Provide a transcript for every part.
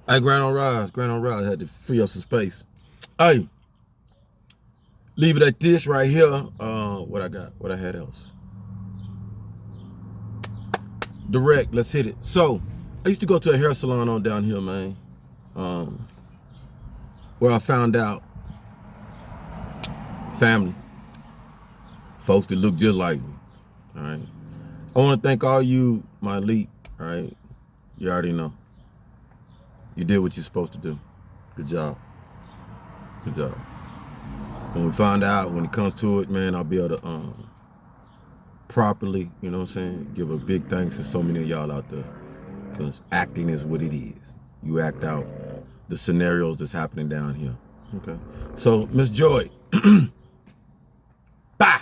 Hey, Grand on Rise. Had to free up some space. Hey, leave it at this right here. What I got? What I had else? Direct. Let's hit it. So, I used to go to a hair salon on down here, man. Um, where I found out family, folks that look just like me. All right. I want to thank all you, my elite. All right. You already know. You did what you're supposed to do. Good job. Good job. When we find out, when it comes to it, man, I'll be able to properly, you know what I'm saying, give a big thanks to so many of y'all out there. Because acting is what it is. You act out the scenarios that's happening down here. Okay. So, Miss Joy, bow.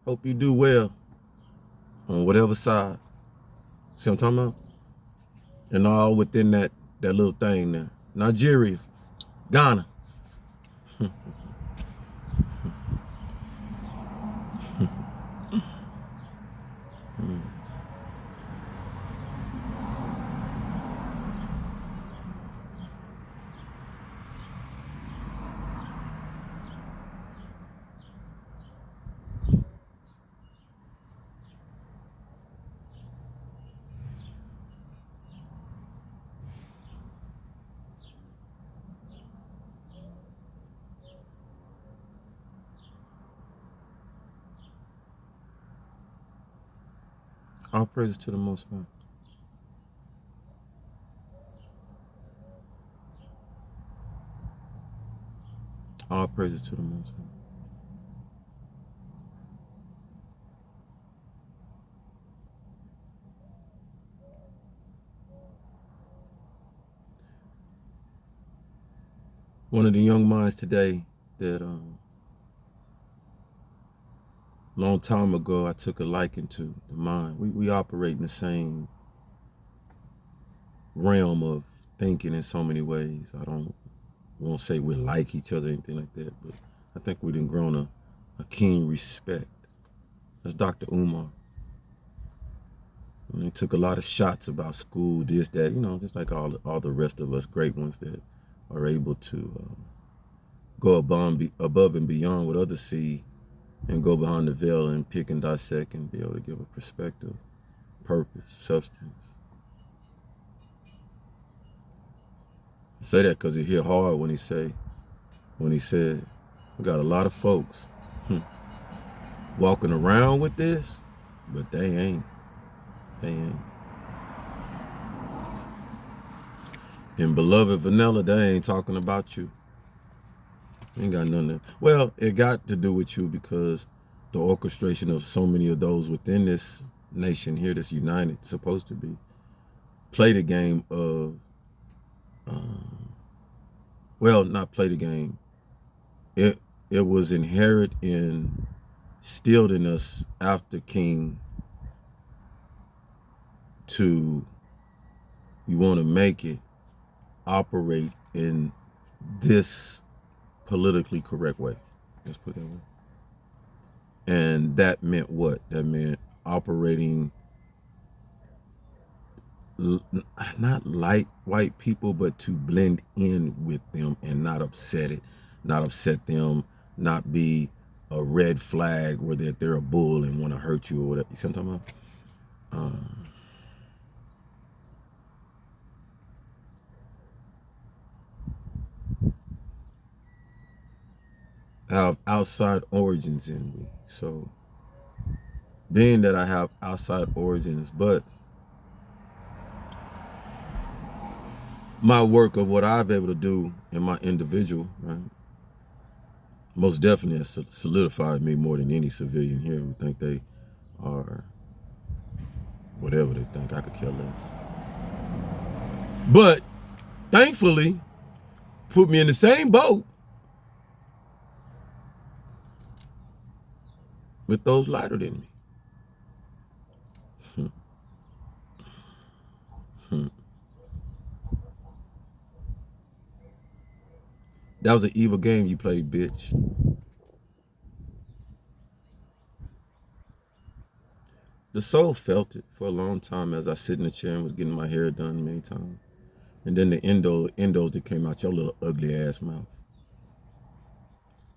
Hope you do well on whatever side. See what I'm talking about? And all within that little thing there. Nigeria, Ghana. All praises to the Most High. All praises to the Most High. One of the young minds today that long time ago I took a liking to the mind. We operate in the same realm of thinking in so many ways. Won't say we like each other or anything like that, but I think we've grown a keen respect. That's Dr. Umar. And he took a lot of shots about school, this, that, you know, just like all the rest of us great ones that are able to go above and beyond what others see and go behind the veil and pick and dissect and be able to give a perspective, purpose, substance. I say that because it hit hard when he said, we got a lot of folks walking around with this, but they ain't. They ain't. And beloved vanilla, they ain't talking about you. Ain't got nothing to, well, it got to do with you because the orchestration of so many of those within this nation here that's united, supposed to be, play the game of, well, not play the game. It was inherent and instilled in us after King to, you want to make it, operate in this politically correct way. Let's put it that way. And that meant what? That meant operating not like white people, but to blend in with them and not upset them, not be a red flag or that they're a bull and want to hurt you or whatever. You see what I'm talking about? I have outside origins in me. So being that I have outside origins, but my work of what I've been able to do in my individual, right, most definitely has solidified me more than any civilian here who think they are whatever they think. I could care less. But thankfully, put me in the same boat with those lighter than me. That was an evil game you played, bitch. The soul felt it for a long time as I sit in the chair and was getting my hair done many times. and then the endos that came out your little ugly ass mouth.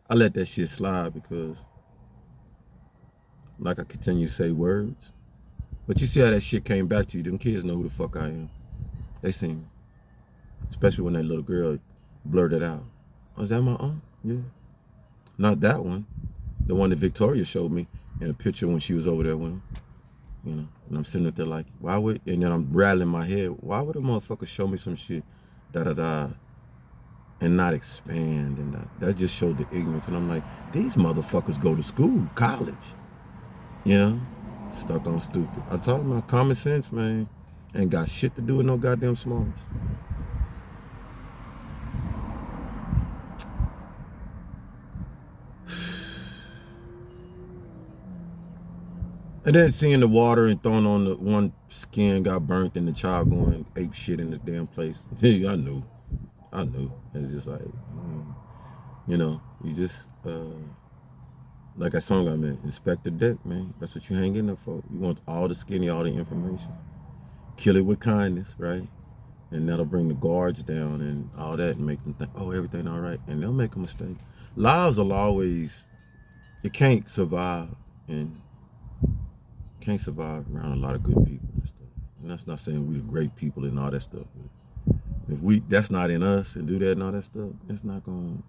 I let that shit slide because, like I continue to say words, but you see how that shit came back to you. Them kids know who the fuck I am. They seen me, especially when that little girl blurted out, "Oh, is that my aunt?" Yeah, not that one. The one that Victoria showed me in a picture when she was over there with him. You know, and I'm sitting up there like, why would, and then I'm rattling my head, why would a motherfucker show me some shit, and not expand? And that just showed the ignorance. And I'm like, these motherfuckers go to school, college, you know, stuck on stupid. I'm talking about common sense, man. Ain't got shit to do with no goddamn smarts. And then seeing the water and throwing on the one skin got burnt and the child going ape shit in the damn place. Hey, I knew. It's just like, you know, you just, like that song I meant, inspect the deck, man. That's what you hang in there for. You want all the skinny, all the information. Kill it with kindness, right? And that'll bring the guards down and all that and make them think, oh, everything all right. And they'll make a mistake. Lies will always, it can't survive around a lot of good people and stuff. And that's not saying we the great people and all that stuff. If that's not in us and do that and all that stuff, it's not gonna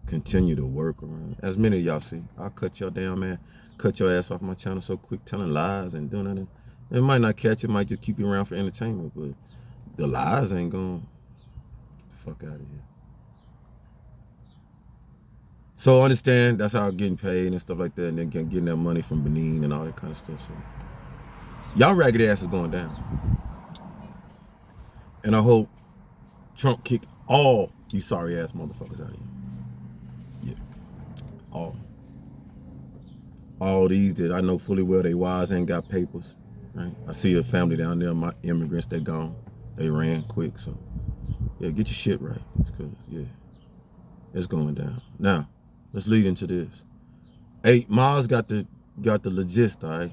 continue to work around. As many of y'all see, I'll cut your ass off my channel so quick telling lies and doing that. It might not catch, it might just keep you around for entertainment, but the lies ain't gonna fuck out of here. So understand that's how I'm getting paid and stuff like that, and then getting that money from Benin and all that kind of stuff. So y'all ragged ass is going down. And I hope Trump kick all you sorry ass motherfuckers out of here. Yeah. All these that I know fully well they wise ain't got papers. Right? I see a family down there, my immigrants, they gone. They ran quick. So yeah, get your shit right. Because yeah, it's going down. Now, let's lead into this. Hey, Miles got the logist, all right?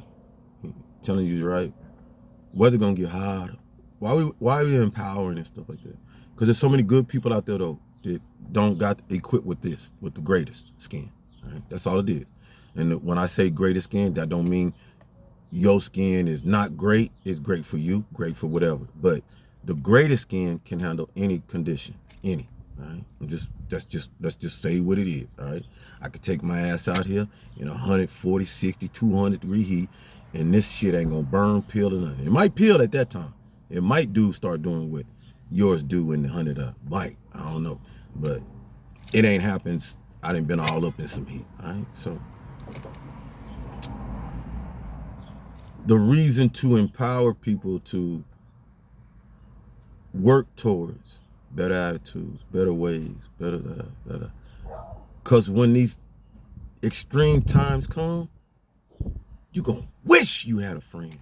Telling you right. Weather gonna get harder. Why are we empowering and stuff like that? Because there's so many good people out there though that don't got equipped with this, with the greatest skin. Right? That's all it is. And when I say greatest skin, that don't mean your skin is not great. It's great for you, great for whatever. But the greatest skin can handle any condition, any. Right? Let's just say what it is. All right. I could take my ass out here in 140, 60, 200 degree heat, and this shit ain't gonna burn, peel, or nothing. It might peel at that time. It might start doing what yours do in the 100 might. I don't know, but it ain't happened. I done been all up in some heat. All right. So the reason to empower people to work towards better attitudes, better ways, better. Because when these extreme times come, you gonna wish you had a friend.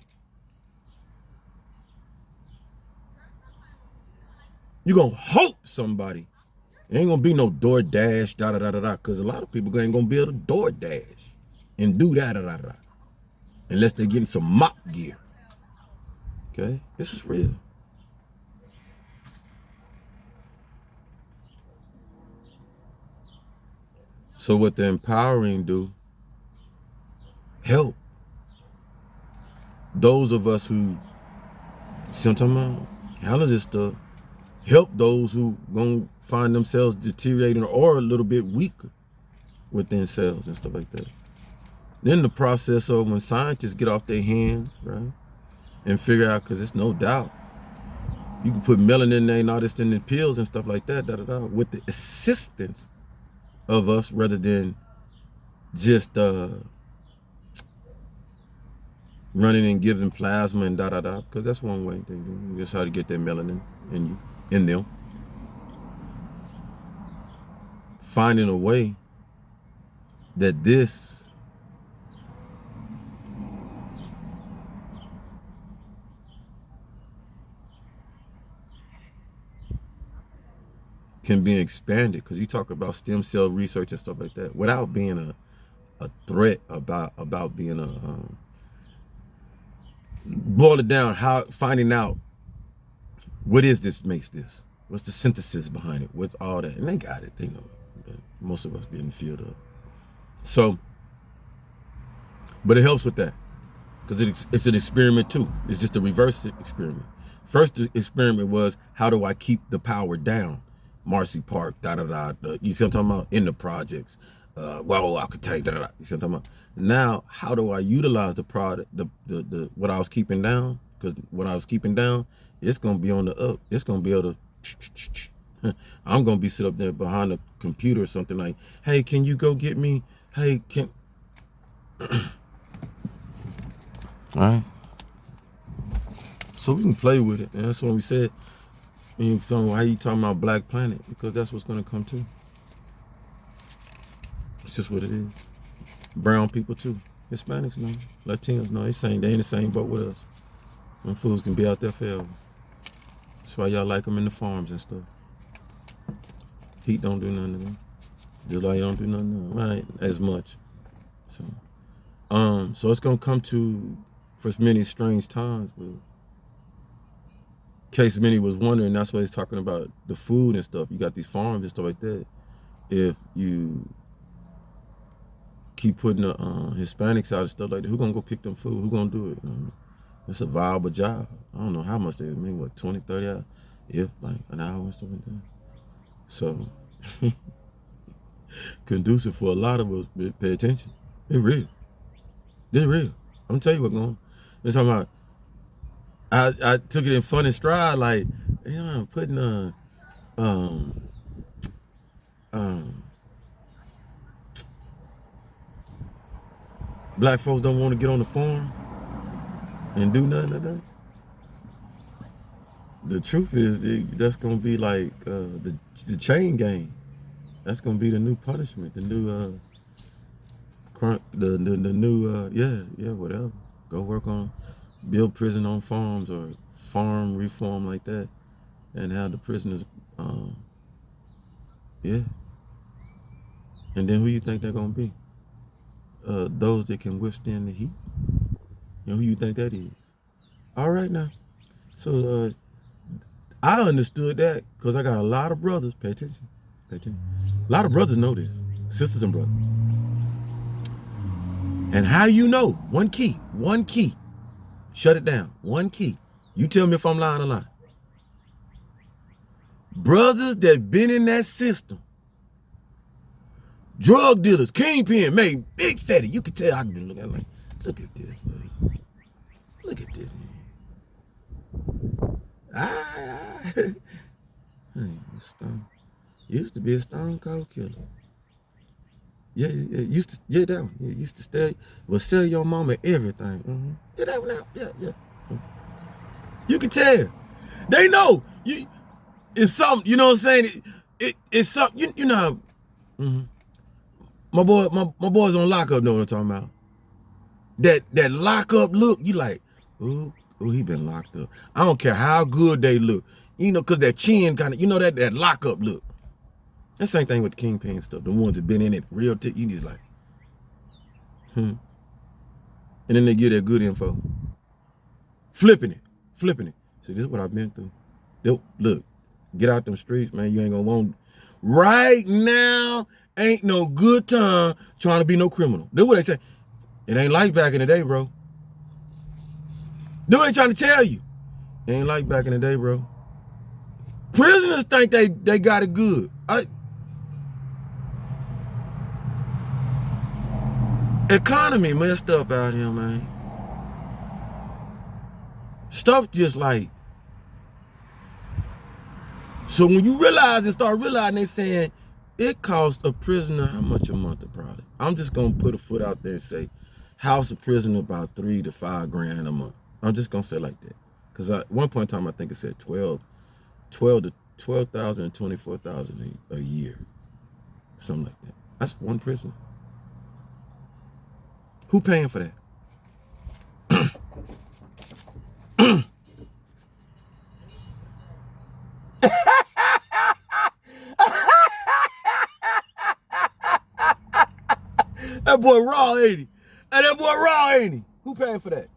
You gonna hope somebody. It ain't gonna be no DoorDash, because a lot of people ain't gonna be able to DoorDash and do unless they're getting some mop gear. Okay, this is real. So what the empowering do, help those of us who sometimes handle this stuff, help those who gonna find themselves deteriorating or a little bit weaker within themselves and stuff like that. Then the process of when scientists get off their hands, right, and figure out, because it's no doubt, you can put melanin there and all this in the pills and stuff like that, with the assistance of us rather than just running and giving plasma and because that's one way they do. Just how to get that melanin in them. Finding a way that this can be expanded, because you talk about stem cell research and stuff like that without being a threat about being boil it down, how finding out What is this makes this? What's the synthesis behind it? What's all that? And they got it. They know it. But most of us be in the field of. So, but it helps with that. Because it's an experiment too. It's just a reverse experiment. First experiment was, how do I keep the power down? Marcy Park, you see what I'm talking about? In the projects. Well, I could take da. You see what I'm talking about? Now, how do I utilize the product, the what I was keeping down? Because what I was keeping down, it's gonna be on the up. It's gonna be able to. I'm gonna be sit up there behind the computer or something like, hey, can you go get me? Hey, can. All right. So we can play with it, and that's what we said. And how you talking about Black Planet? Because that's what's gonna come too. It's just what it is. Brown people too. Hispanics no. Latinos no. They ain't the same boat with us. Them fools can be out there forever. That's why y'all like them in the farms and stuff. Heat don't do nothing to them. Just like you don't do nothing to them. Right, as much. So it's gonna come to, for many strange times. But in case many was wondering, that's why he's talking about the food and stuff. You got these farms and stuff like that. If you keep putting the Hispanics out and stuff like that, who gonna go pick them food? Who gonna do it? You know what I mean? It's a viable job. I don't know how much they make, what, 20, 30 hours? If like an hour and stuff like that. So conducive for a lot of us. Pay attention. They're real. They're real. I'm gonna tell you what's going on. It's talking about, I took it in fun and stride, like, you know, I'm putting black folks don't want to get on the farm and do nothing like that. The truth is, that's gonna be like the chain gang. That's gonna be the new punishment, the new whatever. Go work on, build prison on farms or farm reform like that, and have the prisoners, And then who you think they're gonna be? Those that can withstand the heat. You know who you think that is? All right now. So I understood that because I got a lot of brothers. Pay attention. Pay attention. A lot of brothers know this. Sisters and brothers. And how you know? One key. Shut it down. One key. You tell me if I'm lying or not. Brothers that been in that system. Drug dealers, kingpin, made big fatty. You can tell. I can look at it like, look at this, buddy. Look at this. Used to be a stone cold killer. Yeah, used to, that one. Yeah, used to sell your mama everything. Mm-hmm. Yeah, that one out. Yeah. Mm-hmm. You can tell. They know. It's something, you know what I'm saying? It's something, you know. Mm-hmm. My boys on lockup know what I'm talking about. That lockup look, you like, ooh, he been locked up. I don't care how good they look. You know, cause that chin kind of, you know, that lockup look. That same thing with the kingpin stuff. The ones that been in it real you just like, And then they get that good info. Flipping it. See, this is what I've been through. Look, get out them streets, man. You ain't gonna want. Right now, ain't no good time trying to be no criminal. That's what they say. It ain't like back in the day, bro. That's what they trying to tell you. It ain't like back in the day, bro. Prisoners think they got it good. Economy messed up out here, man. Stuff just like. So when you start realizing, they saying it costs a prisoner how much a month probably. I'm just gonna put a foot out there and say, house a prisoner about $3,000 to $5,000 a month. I'm just gonna say it like that, because at one point in time I think it said 12,000 and 24,000 a year, something like that. That's one prisoner. Who paying for that? That boy raw, ain't he? And that boy raw, ain't he? Who paying for that?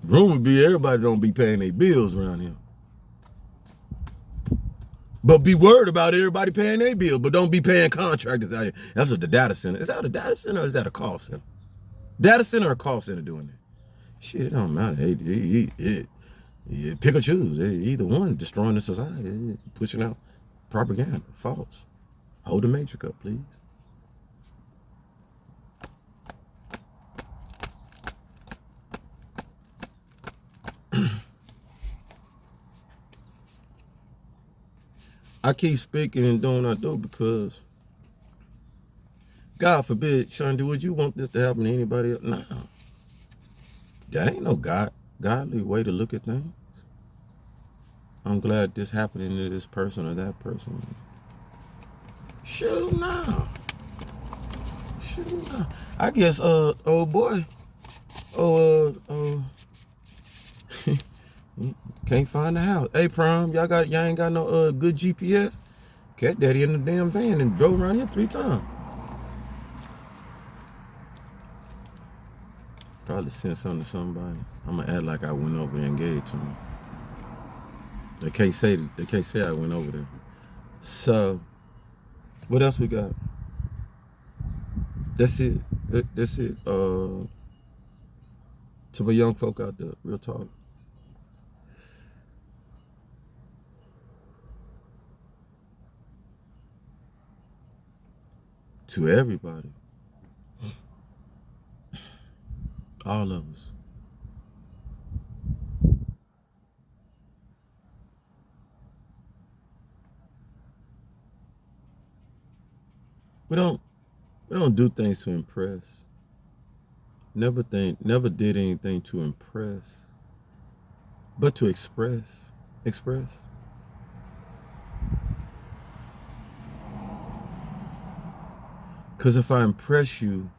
Rumor be everybody don't be paying their bills around here. But be worried about everybody paying their bill, but don't be paying contractors out here. That's what the data center. Is that a data center or is that a call center? Data center or call center doing that? Shit, it don't matter. Pick or choose. Either one destroying the society, pushing out propaganda, false. Hold the matrix up, please. I keep speaking and doing what I do because God forbid, Shandy, would you want this to happen to anybody else? Nah. That ain't no godly way to look at things. I'm glad this happening to this person or that person. Shoot, nah. Shoot, nah. I guess, old boy, can't find the house. Hey, Prime, y'all ain't got no good GPS? Cat Daddy in the damn van and drove around here 3 times. Probably sent something to somebody. I'm gonna act like I went over there and gave it to them. They can't say I went over there. So, what else we got? That's it. That's it. To my young folk out there, real talk. To everybody. All of us. We don't do things to impress. Never did anything to impress, but to express. Express. Because if I impress you,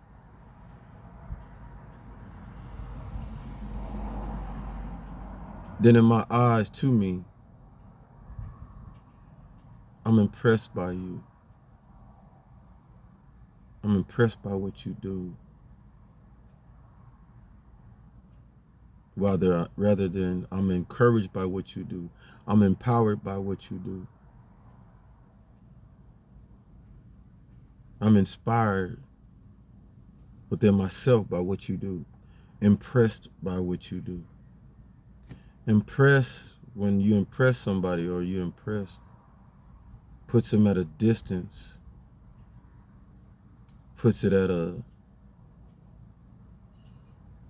then in my eyes to me, I'm impressed by you. I'm impressed by what you do. Rather than I'm encouraged by what you do. I'm empowered by what you do. I'm inspired within myself by what you do. Impressed by what you do. Impress, when you impress somebody or you impress, puts them at a distance, puts it at a,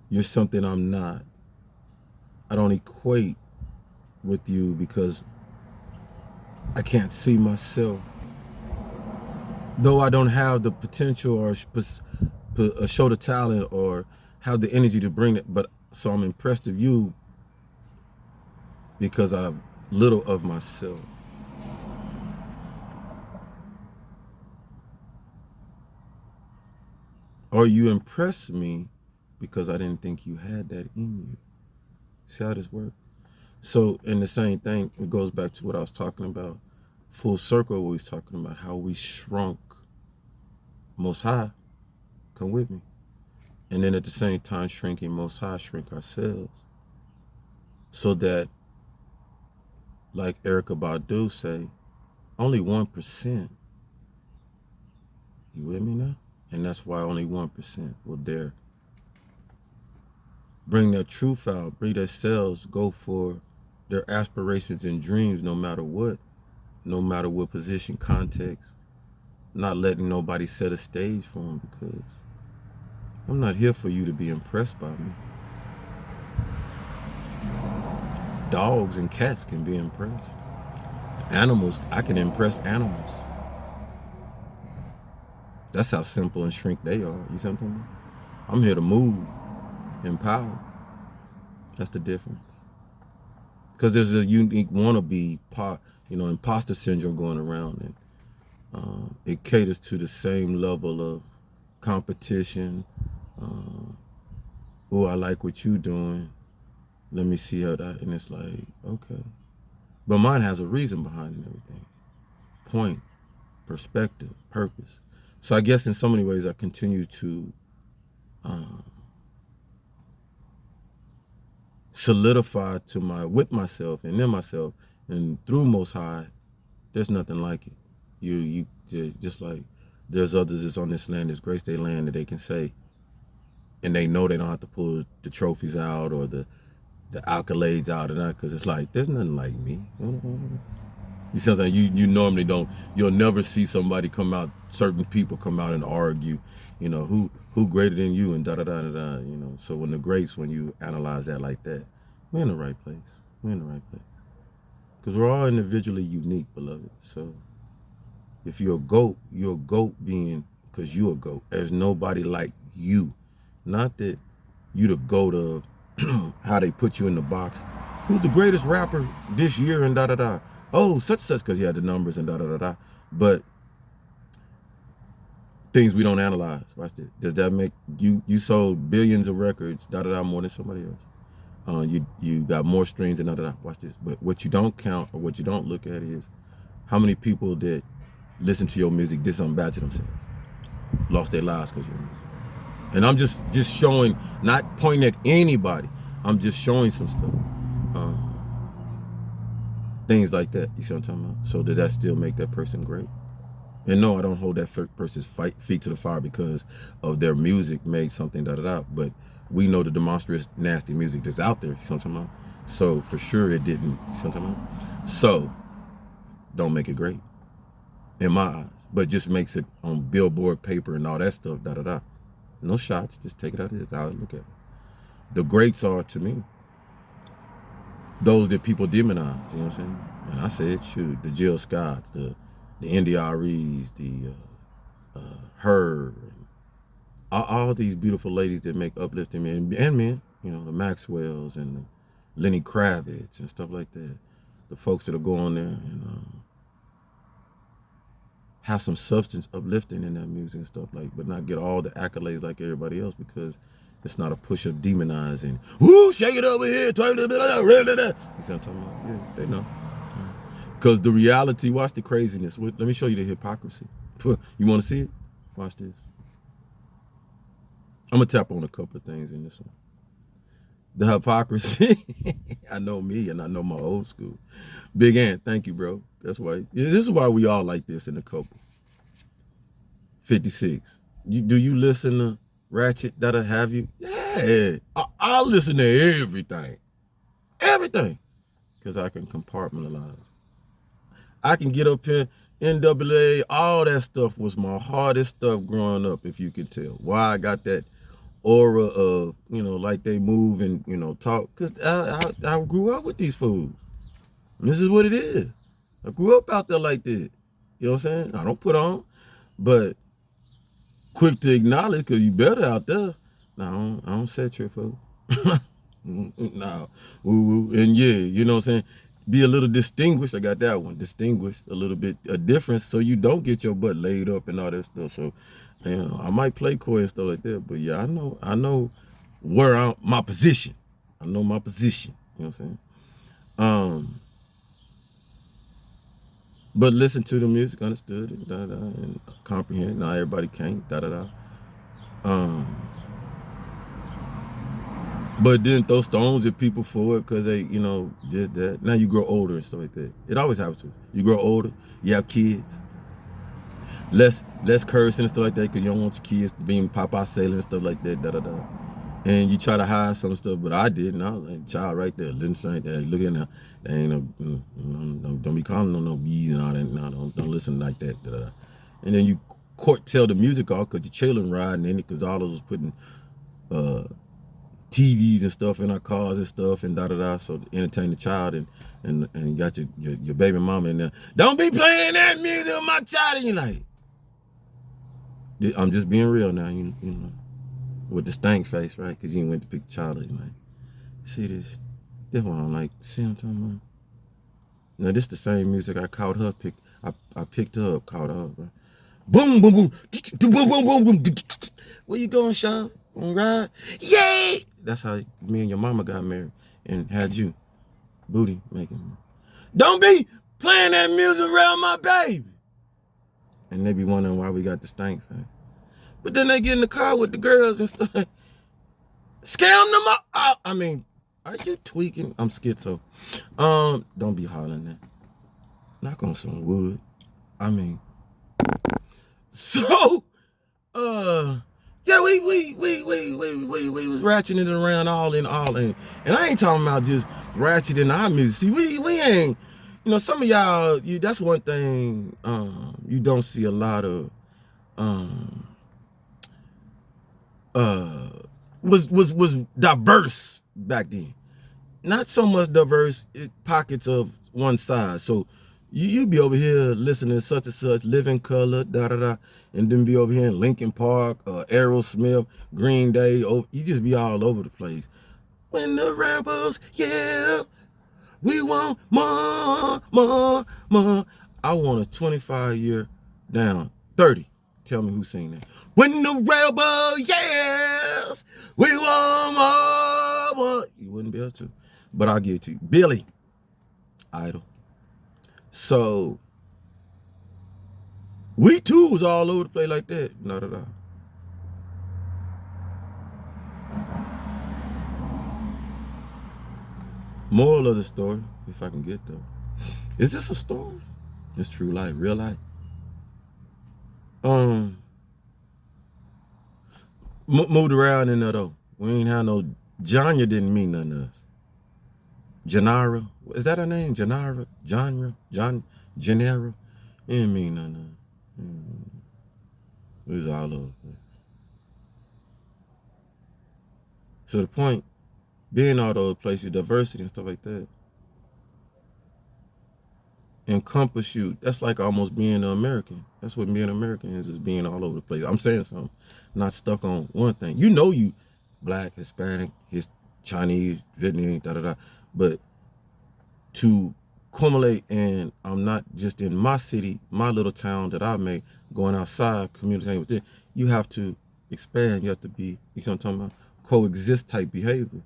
you're something I'm not. I don't equate with you because I can't see myself. Though I don't have the potential or show the talent or have the energy to bring it, but so I'm impressed with you because I'm little of myself. Or you impress me because I didn't think you had that in you. See how this works? So, in the same thing, it goes back to what I was talking about. Full circle, what we was talking about, how we shrunk Most High, come with me. And then at the same time, shrinking Most High, shrink ourselves. So that, like Erykah Badu say, only 1%. You with me now? And that's why only 1% will dare bring their truth out, bring their selves, go for their aspirations and dreams no matter what position, context, not letting nobody set a stage for them because I'm not here for you to be impressed by me. Dogs and cats can be impressed. Animals, I can impress animals. That's how simple and shrink they are. You see what I'm talking about? I'm here to move, empower. That's the difference. Because there's a unique wannabe, imposter syndrome going around, and it caters to the same level of competition. Oh, I like what you doing. Let me see how that, and it's like, okay. But mine has a reason behind it and everything. Point, perspective, purpose. So I guess in so many ways I continue to solidified with myself and in myself and through Most High, there's nothing like it. You just like there's others that's on this land, this grace day land, that they can say, and they know they don't have to pull the trophies out or the accolades out of that, because it's like there's nothing like me. You see what I'm saying? You normally don't. You'll never see somebody come out. Certain people come out and argue. You know, who greater than you and da da da da da. You know. So when you analyze that like that, we're in the right place. We're in the right place. Because we're all individually unique, beloved. So if you're a goat being because you're a goat. There's nobody like you. Not that you the goat of how they put you in the box. Who's the greatest rapper this year and da da da. Oh, such because he had the numbers and da da da da. But things we don't analyze. Watch this. Does that make you sold billions of records da da da more than somebody else? You got more streams and da da da. Watch this. But what you don't count or what you don't look at is how many people that listen to your music did something bad to themselves, lost their lives because of your music. And I'm just showing, not pointing at anybody. I'm just showing some stuff. Things like that. You see what I'm talking about? So does that still make that person great? And no, I don't hold that person's feet to the fire because of their music made something da da da. But we know the demonstrous nasty music that's out there. You see what I'm talking about? So for sure it didn't. You see what I'm talking about? So don't make it great in my eyes, but just makes it on billboard paper and all that stuff da da da. No shots. Just take it out of this. I'll look at it. The greats are, to me, those that people demonize, you know what I'm saying? And I said, shoot, the Jill Scotts, the NDREs, the her, all these beautiful ladies that make uplifting men and men, you know, the Maxwells and the Lenny Kravitz and stuff like that. The folks that'll go on there and have some substance uplifting in that music and stuff like, but not get all the accolades like everybody else, because it's not a push of demonizing. Woo, shake it over here. You see what I'm talking about? Yeah, they know. Because the reality, watch the craziness. Let me show you the hypocrisy. You want to see it? Watch this. I'm going to tap on a couple of things in this one. The hypocrisy. I know me and I know my old school. Big Ant, thank you, bro. That's why. This is why we all like this in the couple. 56. Do you listen to Ratchet that'll have you? Yeah. I listen to everything. Everything. Because I can compartmentalize. I can get up here, NWA, all that stuff was my hardest stuff growing up, if you can tell. Why I got that aura of, you know, like they move and, you know, talk. Because I grew up with these fools. And this is what it is. I grew up out there like that. You know what I'm saying? I don't put on, but quick to acknowledge, because you better out there. No, I don't set your fool. No. Woo-woo. And yeah, you know what I'm saying? Be a little distinguished. I got that one. Distinguished, a little bit, a difference, so you don't get your butt laid up and all that stuff. So, you know, I might play coy and stuff like that, but yeah, I know where my position. I know my position. You know what I'm saying? But listen to the music, understood it, da da, and comprehend it. Now everybody can't, da da da. But then throw stones at people for it because they, you know, did that. Now you grow older and stuff like that. It always happens to you. You grow older, you have kids, less cursing and stuff like that because you don't want your kids being Popeye sailing and stuff like that, da da da. And you try to hide some stuff, but I did, and I was like, child right there, listen, hey, look at now, there ain't no, don't be calling no bees and all that, no, don't listen like that, da da. And then you tell the music off because your children riding in it because all of us putting TVs and stuff in our cars and stuff and da da da, so to entertain the child, and you got your baby mama in there. Don't be playing that music with my child, and you're like, I'm just being real now, you know, with the stank face, right? Because you ain't went to pick the child up, you're like, see this? This one I'm like, see what I'm talking about? Now this the same music I caught her I picked her up, caught her up, right? Boom, boom, boom, boom, boom, boom, boom. Where you going, Sean? On ride? Yay! That's how me and your mama got married and had you booty making. Don't be playing that music around my baby. And they be wondering why we got the stank face. But then they get in the car with the girls and stuff. Scam them up. I Are you tweaking? I'm schizo. Don't be hollering that. Knock on some wood. I mean, so, yeah, we was ratcheting it around all in, and I ain't talking about just ratcheting our music. See, we ain't, you know, some of y'all, that's one thing, you don't see a lot of, was diverse back then. Not so much diverse pockets of one side. So you be over here listening to such and such, Living Color, and then be over here in Linkin Park, Aerosmith, Green Day. Oh, you just be all over the place. When the rebels, yeah, we want more, more, more. I want a 25-year down, 30. Tell me who sing that. When the rebel yells, we want more. You wouldn't be able to, but I'll give it to you. Billy Idol. So we too was all over the place like that. Not at all. Moral of the story, if I can get there. Is this a story? It's true life, real life. Moved around in there though. We ain't have no, Janya didn't mean nothing to us. Janara, is that her name? Janara? Janara? It didn't mean nothing to us. It was all over. So the point, being all those places, diversity and stuff like that, encompass you. That's like almost being an American. That's what being American is being all over the place. I'm saying something, not stuck on one thing. You know you black, Hispanic, Chinese, Vietnamese, but to accumulate, and I'm not just in my city, my little town that I made, going outside, communicating with it, you have to expand, you have to be, you see what I'm talking about? Coexist type behavior.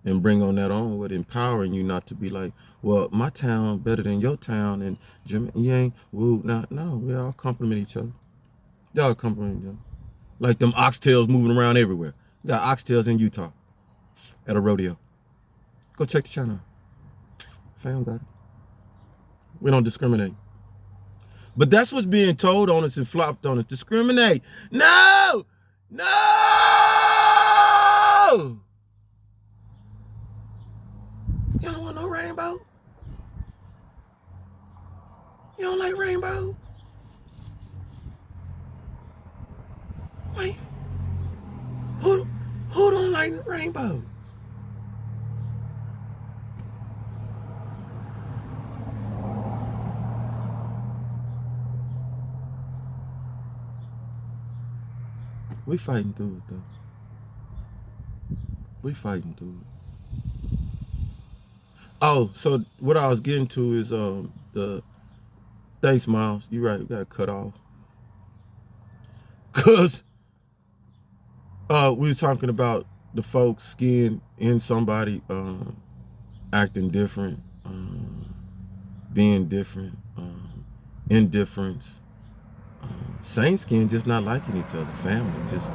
And bring on that on with empowering you, not to be like, well, my town better than your town, and you ain't, woo, no, we all compliment each other. Y'all compliment each other. Like them oxtails moving around everywhere. You got oxtails in Utah at a rodeo. Go check the channel. Fam got it. We don't discriminate. But that's what's being told on us and flopped on us. Discriminate. No! You don't want no rainbow? You don't like rainbow? Wait. Who don't like rainbow? We fighting through it though. We fighting through it. Oh, so what I was getting to is the thanks, Miles. You right, you got cut off. Cause we was talking about the folks skin in somebody acting different, being different, indifference. Same skin, just not liking each other. Family, just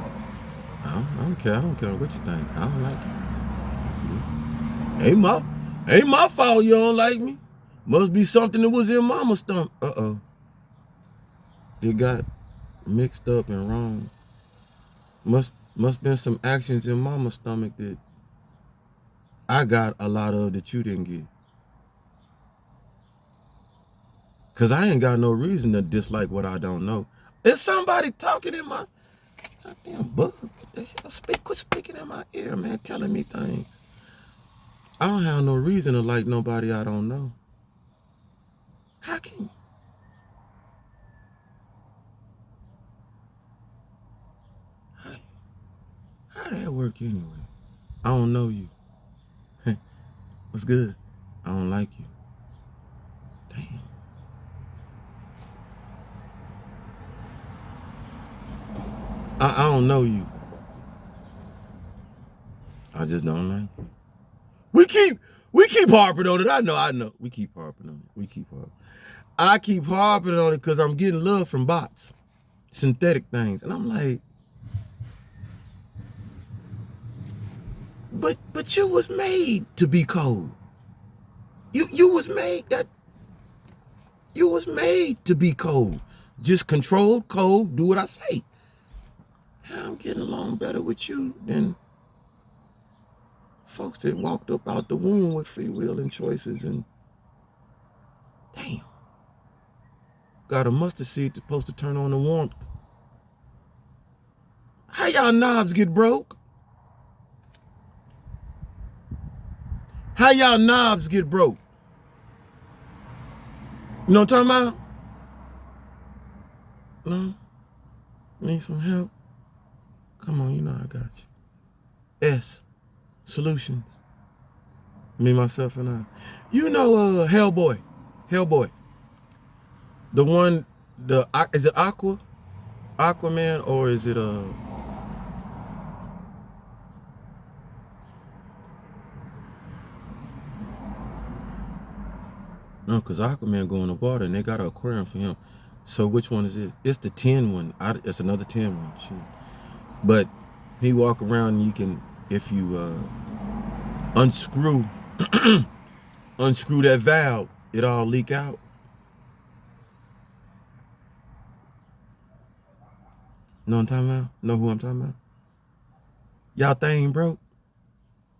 I don't care. I don't care what you think. I don't like you. Ain't my fault you don't like me. Must be something that was in mama's stomach. It got mixed up and wrong. Must been some actions in mama's stomach that I got a lot of that you didn't get. Cause I ain't got no reason to dislike what I don't know. Is somebody talking in my goddamn bug? What the hell? Quit speaking in my ear, man, telling me things. I don't have no reason to like nobody I don't know. How can you? How did that work anyway? I don't know you. What's good? I don't like you. Damn. I don't know you. I just don't like you. We keep harping on it. I know. We keep harping on it. I keep harping on it because I'm getting love from bots, synthetic things, and I'm like, But you was made to be cold. You was made that. You was made to be cold. Just controlled, cold, do what I say. I'm getting along better with you than folks that walked up out the womb with free will and choices and damn. Got a mustard seed that's supposed to turn on the warmth. How y'all knobs get broke? How y'all knobs get broke? You know what I'm talking about? No? Need some help? Come on, you know I got you. S. Solutions. Me, myself, and I. You know Hellboy. Hellboy. The one, is it Aquaman, or is it No, because Aquaman go in the water and they got an aquarium for him. So which one is it? It's the 10 one. It's another 10 one. Shoot. But he walk around and you can, if you unscrew unscrew that valve, it all leak out. Know what I'm talking about? Know who I'm talking about? Y'all thing broke?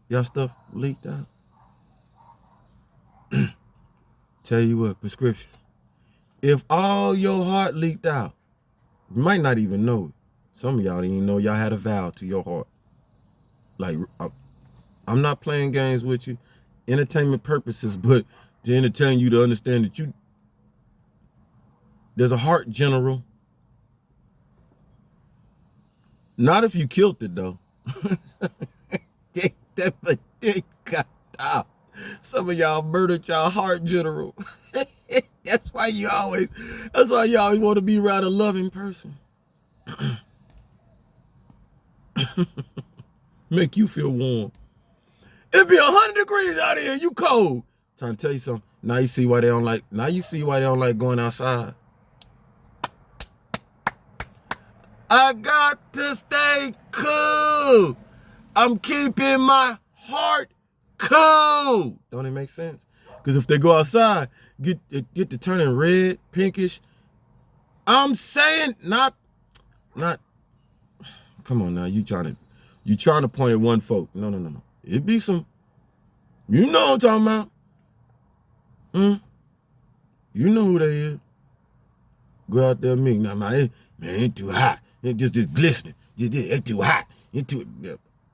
Y'all stuff leaked out? Tell you what, prescription. If all your heart leaked out, you might not even know it. Some of y'all didn't even know y'all had a valve to your heart. Like, I'm not playing games with you, entertainment purposes, but to entertain you to understand that there's a heart general. Not if you killed it though. Some of y'all murdered y'all heart general. That's why you always want to be around a loving person. Make you feel warm. It'd be 100 degrees out here. You cold. Trying to tell you something. Now you see why they don't like. Now you see why they don't like going outside. I got to stay cool. I'm keeping my heart cool. Don't it make sense? Because if they go outside, get to turning red, pinkish. I'm saying not. Come on now, you trying to point at one folk. No. It be some. You know what I'm talking about. You know who they is. Go out there, me. Now, man, it ain't too hot. It just glistening. It's too hot. It's too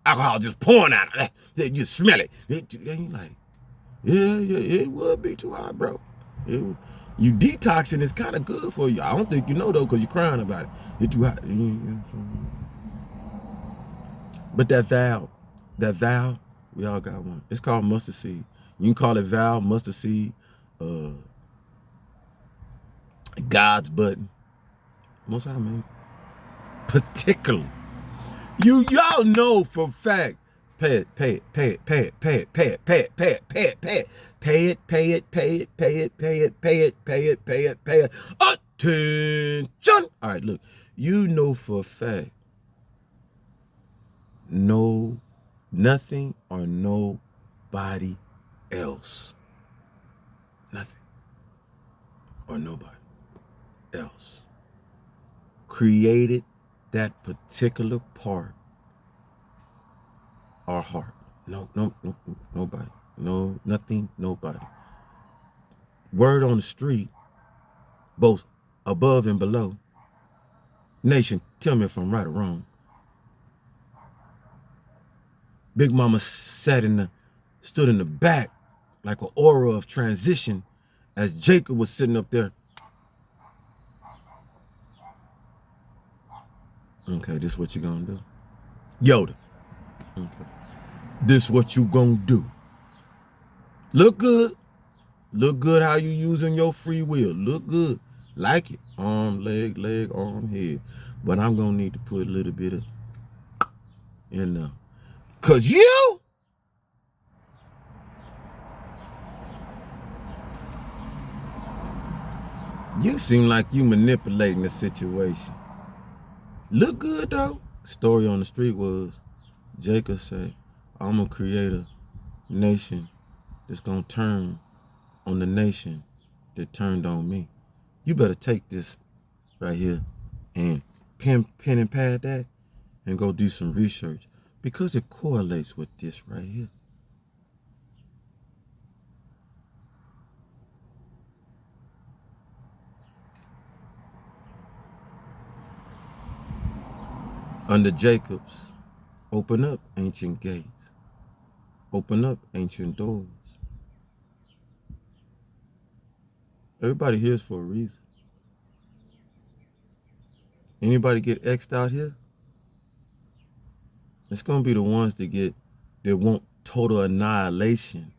alcohol just pouring out. They just smell it. They like, yeah, it would be too hot, bro. You detoxing is kind of good for you. I don't think you know though, because you're crying about it. It's too hot. But that valve, we all got one. It's called mustard seed. You can call it valve, mustard seed, God's button. Most of them, particularly. Y'all know for a fact. Pay it. Attention. All right, look. You know for a fact. No, nothing or nobody else. Nothing or nobody else created that particular part or heart. No, nobody. No, nothing, nobody. Word on the street, both above and below. Nation, tell me if I'm right or wrong. Big Mama stood in the back like an aura of transition as Jacob was sitting up there. Okay, this what you gonna do? Yoda. Okay. This what you gonna do? Look good. Look good how you using your free will. Look good. Like it. Arm, leg, arm, head. But I'm gonna need to put a little bit of in there. Cause you seem like you manipulating the situation. Look good though. Story on the street was Jacob said, I'm going to create a nation that's going to turn on the nation that turned on me. You better take this right here and pen and pad that and go do some research because it correlates with this right here. Under Jacob's, open up ancient gates. Open up ancient doors. Everybody here is for a reason. Anybody get X'd out here? It's gonna be the ones that want total annihilation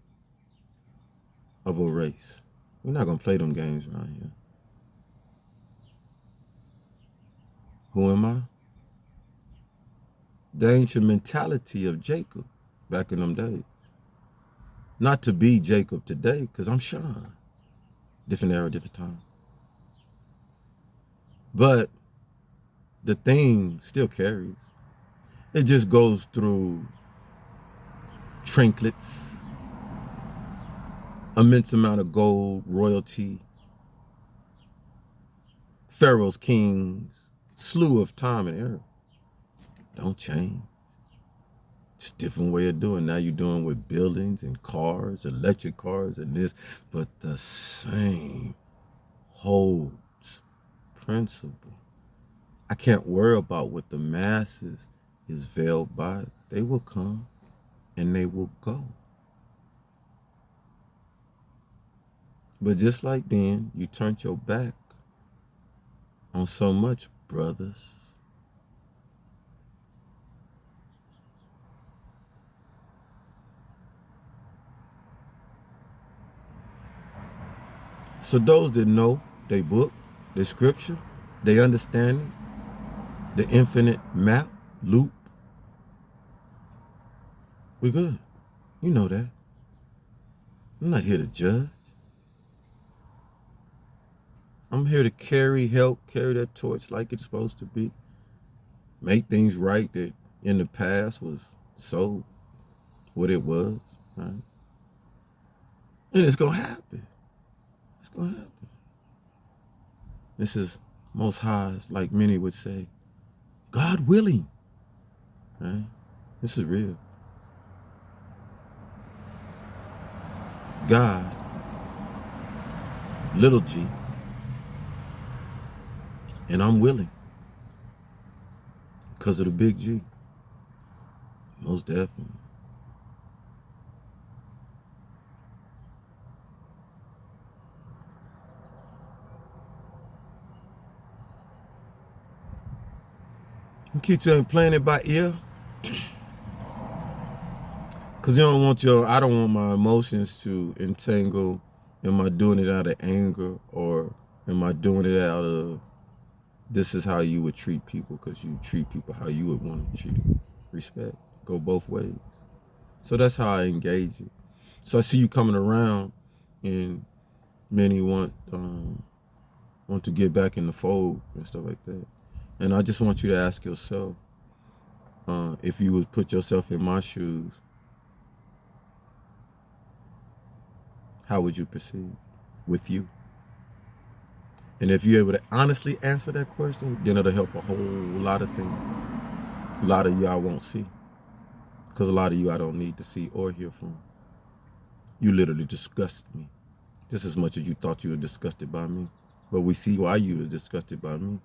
of a race. We're not gonna play them games around here. Who am I? The ancient mentality of Jacob back in them days. Not to be Jacob today, because I'm Sean. Different era, different time. But the thing still carries. It just goes through trinkets, immense amount of gold, royalty, pharaohs, kings, slew of time and era. Don't change. It's a different way of doing. Now you're doing with buildings and cars, electric cars and this, but the same holds principle. I can't worry about what the masses is veiled by. They will come and they will go. But just like then, you turned your back on so much, brothers. So those that know their book, their scripture, their understanding, the infinite map, loop, we good. You know that. I'm not here to judge. I'm here to help carry that torch like it's supposed to be. Make things right that in the past was so what it was, right? And it's gonna happen. It's gonna happen. This is Most High's, like many would say, God willing, right? This is real. God, little g, and I'm willing because of the big G. Most definitely. You keep playing it by ear. Because you don't want I don't want my emotions to entangle. Am I doing it out of anger, or am I doing it out of this is how you would treat people because you treat people how you would want to treat them? Respect. Go both ways. So that's how I engage it. So I see you coming around, and many want to get back in the fold and stuff like that. And I just want you to ask yourself, if you would put yourself in my shoes, how would you proceed with you? And if you're able to honestly answer that question, then it'll help a whole lot of things. A lot of you I won't see, because a lot of you I don't need to see or hear from. You literally disgust me, just as much as you thought you were disgusted by me. But we see why you was disgusted by me,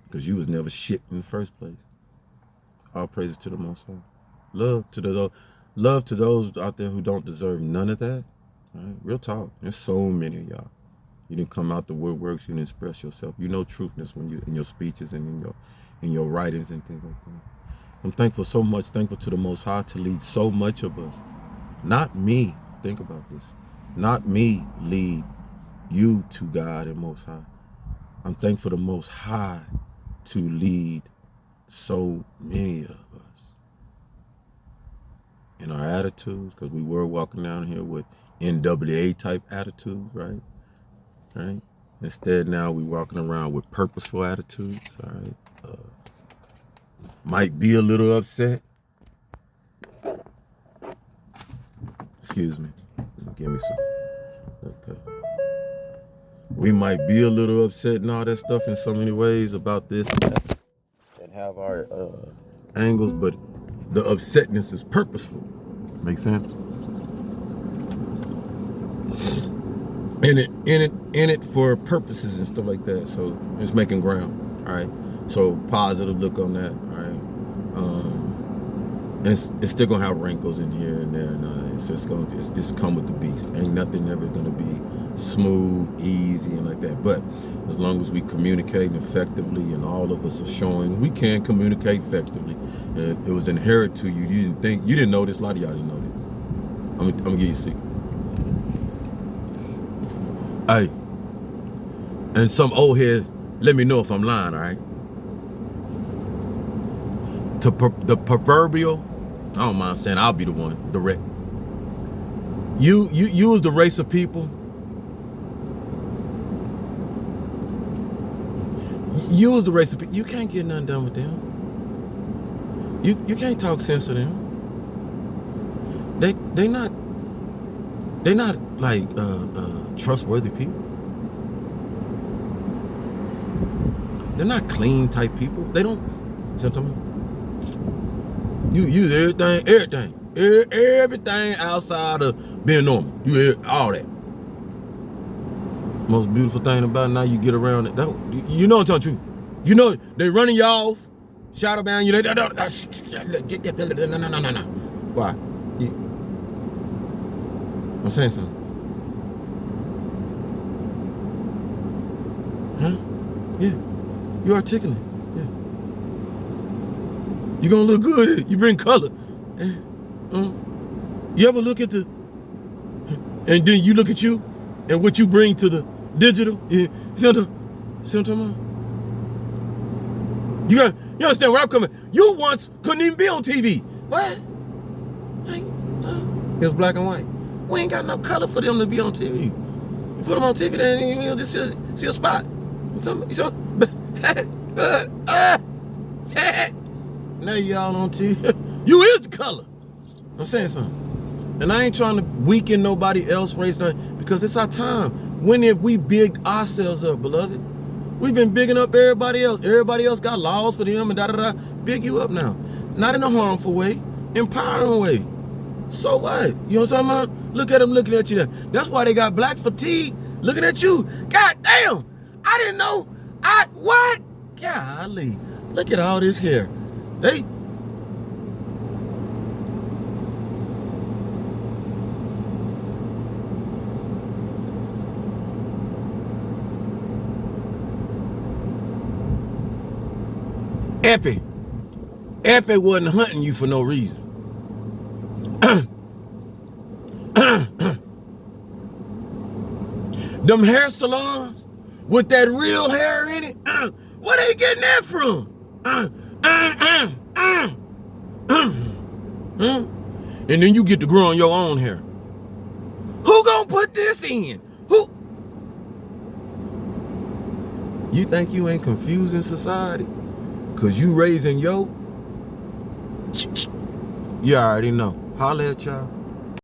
because you was never shit in the first place. All praises to the Most High. Love to those out there who don't deserve none of that. Right? Real talk. There's so many of y'all. You didn't come out the woodworks. You didn't express yourself. You know truthness when you in your speeches and in your writings and things like that. I'm thankful so much. Thankful to the Most High to lead so much of us. Not me. Think about this. Not me lead you to God and Most High. I'm thankful the Most High to lead so many of us in our attitudes, because we were walking down here with NWA type attitudes, right? Right? Instead, now we walking around with purposeful attitudes, all right? Might be a little upset, Excuse me. Give me some. Okay. We might be a little upset and all that stuff in so many ways about this and have our angles, but the upsetness is purposeful. Make sense? In it for purposes and stuff like that. So it's making ground. All right. So positive look on that. All right. And it's still gonna have wrinkles in here and there, and it's just come with the beast. Ain't nothing ever gonna be smooth, easy, and like that. But as long as we communicate effectively, and all of us are showing we can communicate effectively, and it was inherent to you. You didn't know this. A lot of y'all didn't know this. I'm gonna give you a secret. Hey, and some old heads, let me know if I'm lying. All right. The proverbial, I don't mind saying I'll be the one direct. You was the race of people. You was the race of people. You can't get nothing done with them. You can't talk sense to them. They not like trustworthy people. They're not clean type people. They don't. See what I'm talking about? You use everything outside of being normal. You all that. Most beautiful thing about it, now you get around it. You know what I'm talking about. You know they running you off, shadow bound you. No. Why? I'm saying something. Huh? Yeah. You articulate. Yeah. You gonna look good. You bring color. You ever look at and then you look at you and what you bring to the digital? Yeah. See what I'm talking about? You understand where I'm coming? You once couldn't even be on TV. What? It was black and white. We ain't got enough color for them to be on TV. You put them on TV, they ain't even just see a spot. You saw? Now you all on TV. You is the color. I'm saying something. And I ain't trying to weaken nobody else race, because it's our time. When have we bigged ourselves up, beloved? We've been bigging up everybody else. Everybody else got laws for them and da-da-da. Big you up now. Not in a harmful way, empowering way. So what? You know what I'm talking about? Look at them looking at you there. That's why they got black fatigue looking at you. God damn. I didn't know. What? Golly. Look at all this hair. Hey. Epi wasn't hunting you for no reason. Them hair salons with that real hair in it, where they getting that from? And then you get to growing your own hair. Who gonna put this in? Who? You think you ain't confusing society? Cause you raising yo? You already know. Holla at y'all.